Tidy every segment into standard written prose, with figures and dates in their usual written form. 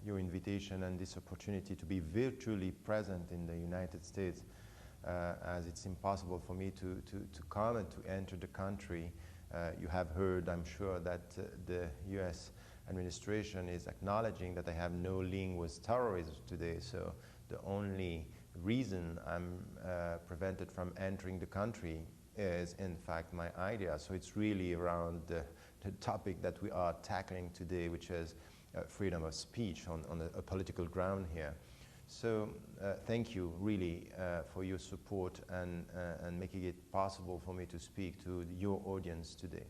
your invitation and this opportunity to be virtually present in the United States, as it's impossible for me to come and to enter the country. You have heard, I'm sure, that the US administration is acknowledging that they have no link with terrorism today, so the only reason I'm prevented from entering the country is in fact my idea. So it's really around the topic that we are tackling today, which is freedom of speech on a political ground here. So thank you really for your support and making it possible for me to speak to your audience today.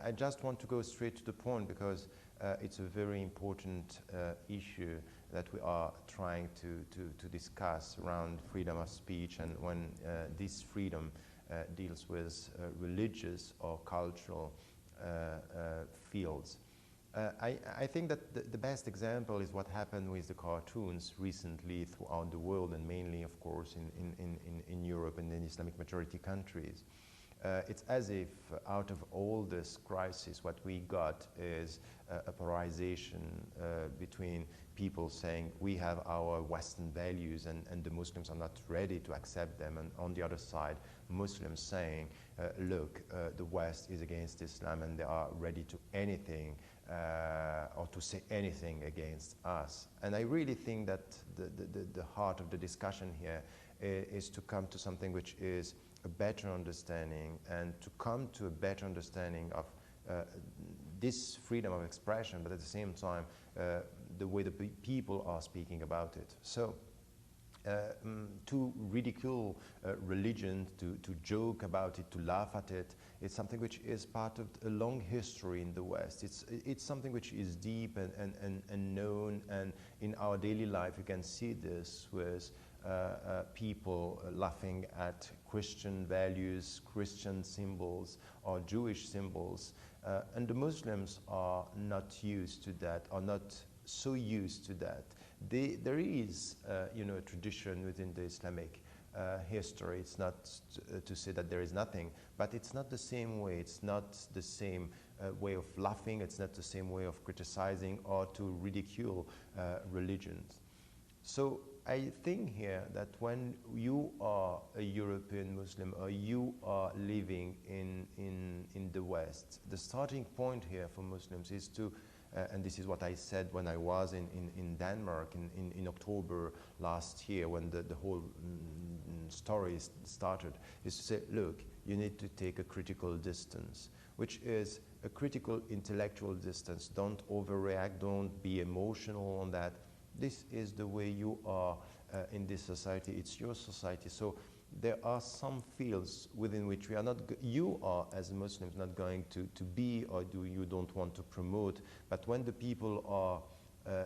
I just want to go straight to the point because it's a very important issue that we are trying to discuss around freedom of speech, and when this freedom deals with religious or cultural fields. I think that the best example is what happened with the cartoons recently throughout the world, and mainly, of course, in Europe and in Islamic majority countries. It's as if out of all this crisis, what we got is a polarization between people saying we have our Western values and the Muslims are not ready to accept them, and on the other side, Muslims saying, look, the West is against Islam and they are ready to anything or to say anything against us. And I really think that the heart of the discussion here is to come to something which is a better understanding, and to come to a better understanding of this freedom of expression, but at the same time, the way the people are speaking about it. So, to ridicule religion, to joke about it, to laugh at it, it's something which is part of a long history in the West. It's something which is deep and known, and in our daily life you can see this with people laughing at Christian values, Christian symbols, or Jewish symbols. And the Muslims are not used to that, or not so used to that. There is, a tradition within the Islamic history. It's not to say that there is nothing, but it's not the same way. It's not the same way of laughing. It's not the same way of criticizing or to ridicule religions. So I think here that when you are a European Muslim or you are living in the West, the starting point here for Muslims is to, and this is what I said when I was in Denmark in October last year, when the whole story started, is to say, look, you need to take a critical distance, which is a critical intellectual distance. Don't overreact, don't be emotional on that. This is the way you are in this society. It's your society. So there are some fields within which we are not, you are as Muslims not going to be, or you don't want to promote. But when the people are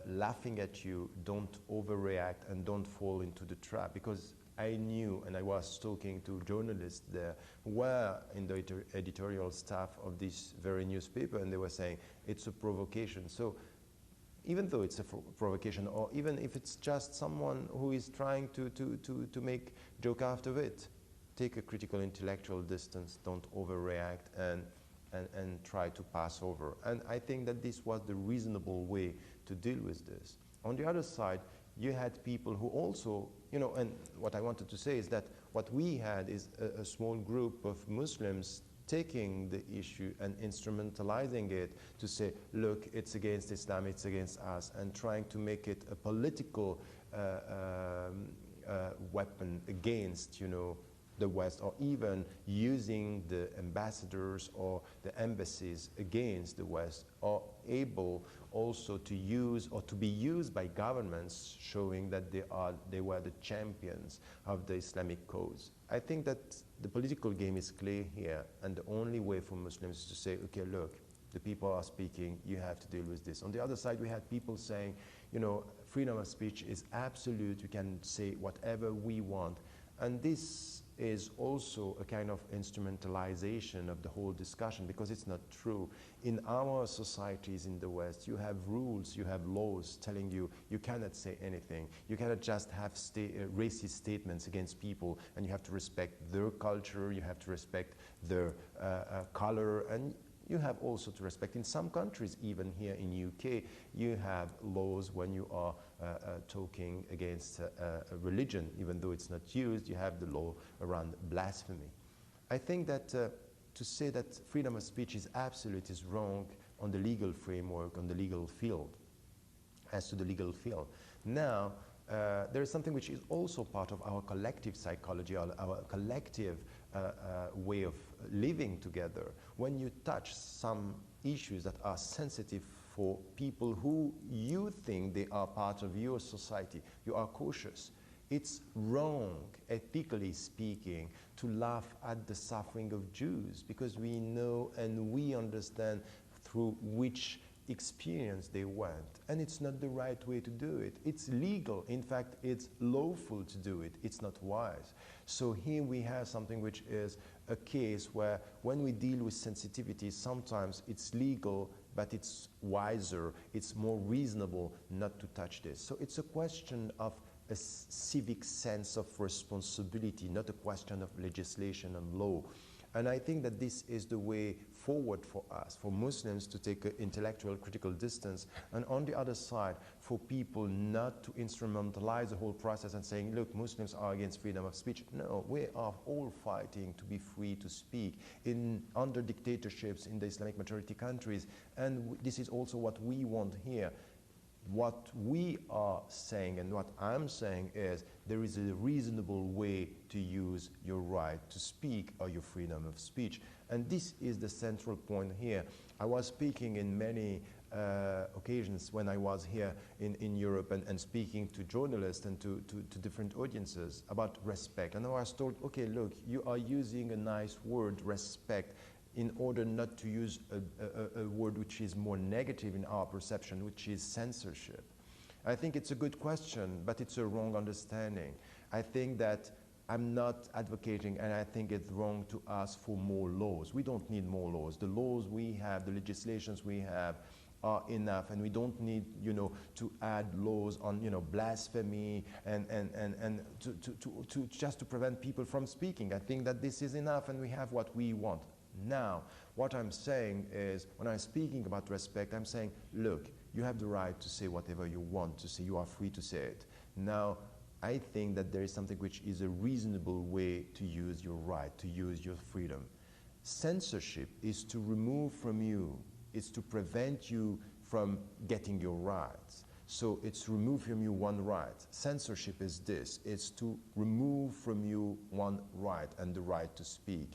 laughing at you, don't overreact and don't fall into the trap. Because I knew, and I was talking to journalists there who were in the editorial staff of this very newspaper, and they were saying it's a provocation. So even though it's a provocation, or even if it's just someone who is trying to make joke out of it, take a critical intellectual distance, don't overreact, and try to pass over. And I think that this was the reasonable way to deal with this. On the other side, you had people who also, and what I wanted to say is that what we had is a small group of Muslims taking the issue and instrumentalizing it to say, look, it's against Islam, it's against us, and trying to make it a political weapon against, the West, or even using the ambassadors or the embassies against the West, or able also to use or to be used by governments, showing that they were the champions of the Islamic cause. I think that the political game is clear here, and the only way for Muslims is to say, okay, look, the people are speaking, you have to deal with this. On the other side, we had people saying, freedom of speech is absolute, we can say whatever we want. And this is also a kind of instrumentalization of the whole discussion, because it's not true. In our societies in the West, you have rules, you have laws telling you you cannot say anything. You cannot just have racist statements against people, and you have to respect their culture, you have to respect their color, and you have also to respect. In some countries, even here in UK, you have laws when you are talking against a religion, even though it's not used, you have the law around blasphemy. I think that to say that freedom of speech is absolute is wrong on the legal framework, on the legal field, as to the legal field. Now, there is something which is also part of our collective psychology, our collective way of living together. When you touch some issues that are sensitive for people who you think they are part of your society, you are cautious. It's wrong, ethically speaking, to laugh at the suffering of Jews, because we know and we understand through which experience they went, and it's not the right way to do it. It's legal, in fact it's lawful to do it, it's not wise. So here we have something which is a case where when we deal with sensitivity, sometimes it's legal, but it's wiser, it's more reasonable not to touch this. So it's a question of a civic sense of responsibility, not a question of legislation and law. And I think that this is the way forward for us, for Muslims to take an intellectual critical distance, and on the other side, for people not to instrumentalize the whole process and saying, look, Muslims are against freedom of speech. No, we are all fighting to be free to speak under dictatorships in the Islamic majority countries, and this is also what we want here. What we are saying and what I'm saying is there is a reasonable way to use your right to speak or your freedom of speech. And this is the central point here. I was speaking in many occasions when I was here in Europe and speaking to journalists and to different audiences about respect. And I was told, okay, look, you are using a nice word, respect, in order not to use a word which is more negative in our perception, which is censorship. I think it's a good question, but it's a wrong understanding. I think that I'm not advocating, and I think it's wrong to ask for more laws. We don't need more laws. The laws we have, the legislations we have are enough, and we don't need, to add laws on, blasphemy and to just to prevent people from speaking. I think that this is enough, and we have what we want. Now, what I'm saying is, when I'm speaking about respect, I'm saying, look, you have the right to say whatever you want to say. You are free to say it. Now, I think that there is something which is a reasonable way to use your right, to use your freedom. Censorship is to remove from you, it's to prevent you from getting your rights. So it's to remove from you one right. Censorship is this, it's to remove from you one right, and the right to speak.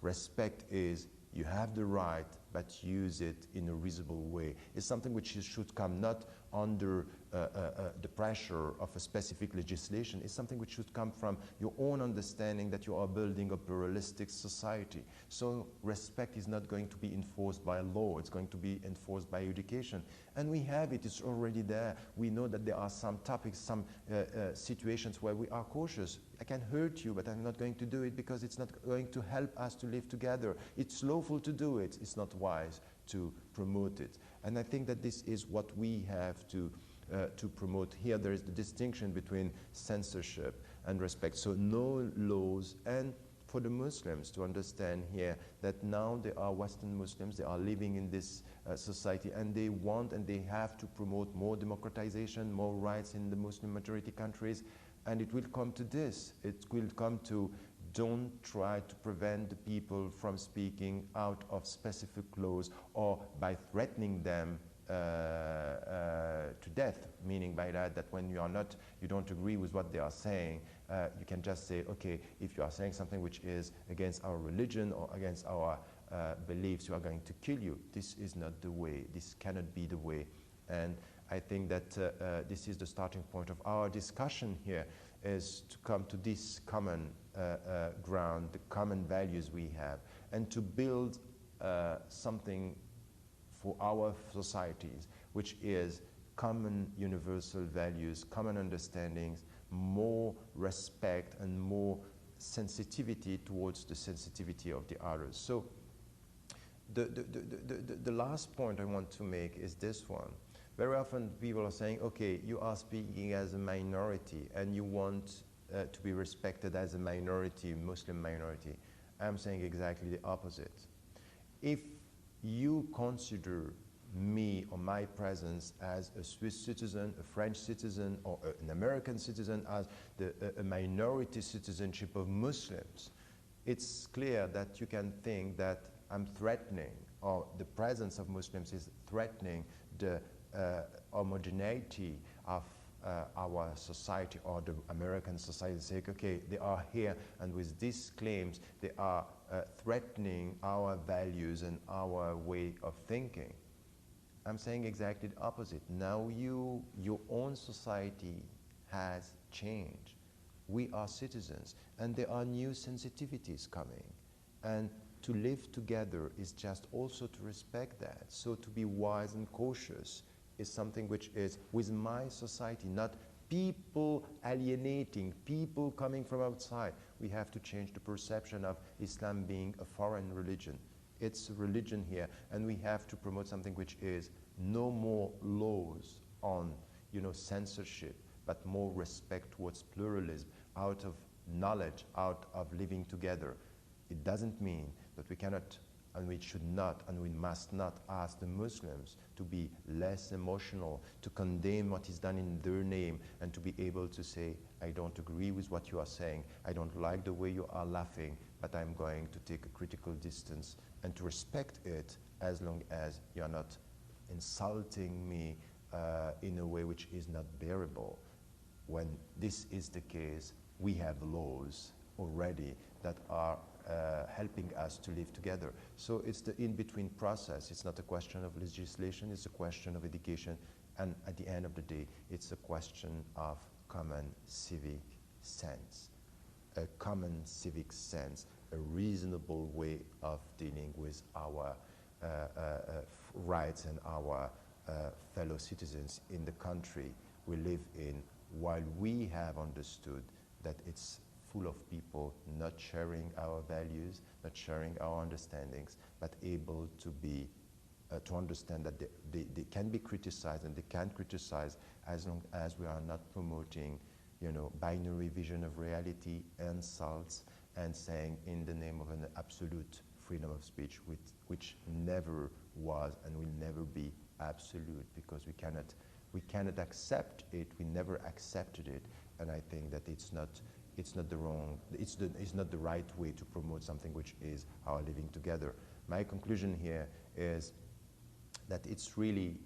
Respect is you have the right, but use it in a reasonable way. It's something which should come not under the pressure of a specific legislation. It's something which should come from your own understanding that you are building a pluralistic society. So respect is not going to be enforced by law, it's going to be enforced by education. And we have it, it's already there. We know that there are some topics, some situations where we are cautious. I can hurt you, but I'm not going to do it because it's not going to help us to live together. It's lawful to do it, it's not wise to promote it. And I think that this is what we have to promote here. There is the distinction between censorship and respect. So no laws, and for the Muslims to understand here that now they are Western Muslims, they are living in this society, and they want and they have to promote more democratization, more rights in the Muslim majority countries. And it will come to this. It will come to don't try to prevent the people from speaking out of specific laws or by threatening them to death, meaning by that when you don't agree with what they are saying, you can just say, okay, if you are saying something which is against our religion or against our beliefs, you are going to kill you. This is not the way. This cannot be the way. And I think that this is the starting point of our discussion here, is to come to this common ground, the common values we have, and to build something for our societies, which is common universal values, common understandings, more respect and more sensitivity towards the sensitivity of the others. So the last point I want to make is this one. Very often people are saying, okay, you are speaking as a minority and you want to be respected as a minority, Muslim minority. I'm saying exactly the opposite. If you consider me or my presence as a Swiss citizen, a French citizen, or an American citizen, as a minority citizenship of Muslims, it's clear that you can think that I'm threatening, or the presence of Muslims is threatening the homogeneity of our society or the American society. Say, okay, they are here, and with these claims, they are threatening our values and our way of thinking. I'm saying exactly the opposite. Now your own society has changed. We are citizens, and there are new sensitivities coming. And to live together is just also to respect that. So to be wise and cautious is something which is with my society, not people alienating, people coming from outside. We have to change the perception of Islam being a foreign religion. It's a religion here, and we have to promote something which is no more laws on, censorship, but more respect towards pluralism, out of knowledge, out of living together. It doesn't mean that we cannot, and we should not, and we must not ask the Muslims to be less emotional, to condemn what is done in their name, and to be able to say, I don't agree with what you are saying, I don't like the way you are laughing, but I'm going to take a critical distance, and to respect it as long as you are not insulting me in a way which is not bearable. When this is the case, we have laws already that are helping us to live together. So it's the in-between process. It's not a question of legislation, it's a question of education, and at the end of the day, it's a question of common civic sense. A common civic sense, a reasonable way of dealing with our rights and our fellow citizens in the country we live in, while we have understood that it's full of people not sharing our values, not sharing our understandings, but able to be to understand that they can be criticized, and they can criticize as long as we are not promoting binary vision of reality, insults, and saying in the name of an absolute freedom of speech, which never was and will never be absolute, because we cannot accept it. We never accepted it, and I think that it's not the right way to promote something which is our living together. My conclusion here is that it's really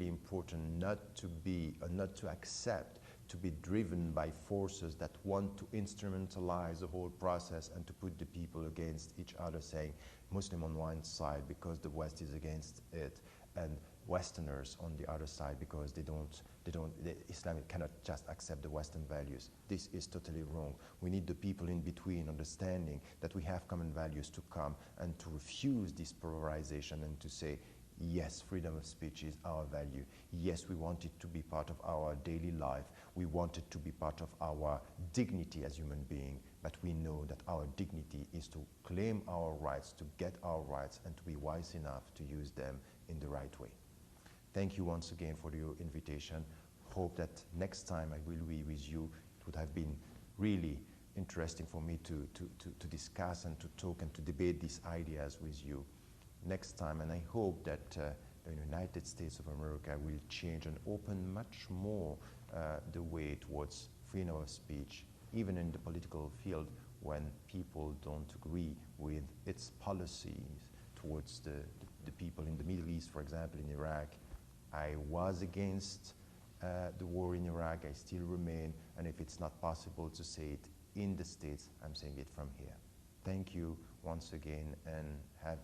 important not to accept to be driven by forces that want to instrumentalize the whole process and to put the people against each other, saying Muslim on one side because the West is against it, and Westerners on the other side because Islam cannot just accept the Western values. This is totally wrong. We need the people in between understanding that we have common values to come and to refuse this polarization and to say, yes, freedom of speech is our value. Yes, we want it to be part of our daily life. We want it to be part of our dignity as human beings, but we know that our dignity is to claim our rights, to get our rights, and to be wise enough to use them in the right way. Thank you once again for your invitation. Hope that next time I will be with you. It would have been really interesting for me to discuss and to talk and to debate these ideas with you next time, and I hope that the United States of America will change and open much more the way towards freedom of speech, even in the political field, when people don't agree with its policies towards the people in the Middle East, for example, in Iraq. I was against the war in Iraq, I still remain, and if it's not possible to say it in the States, I'm saying it from here. Thank you once again, and have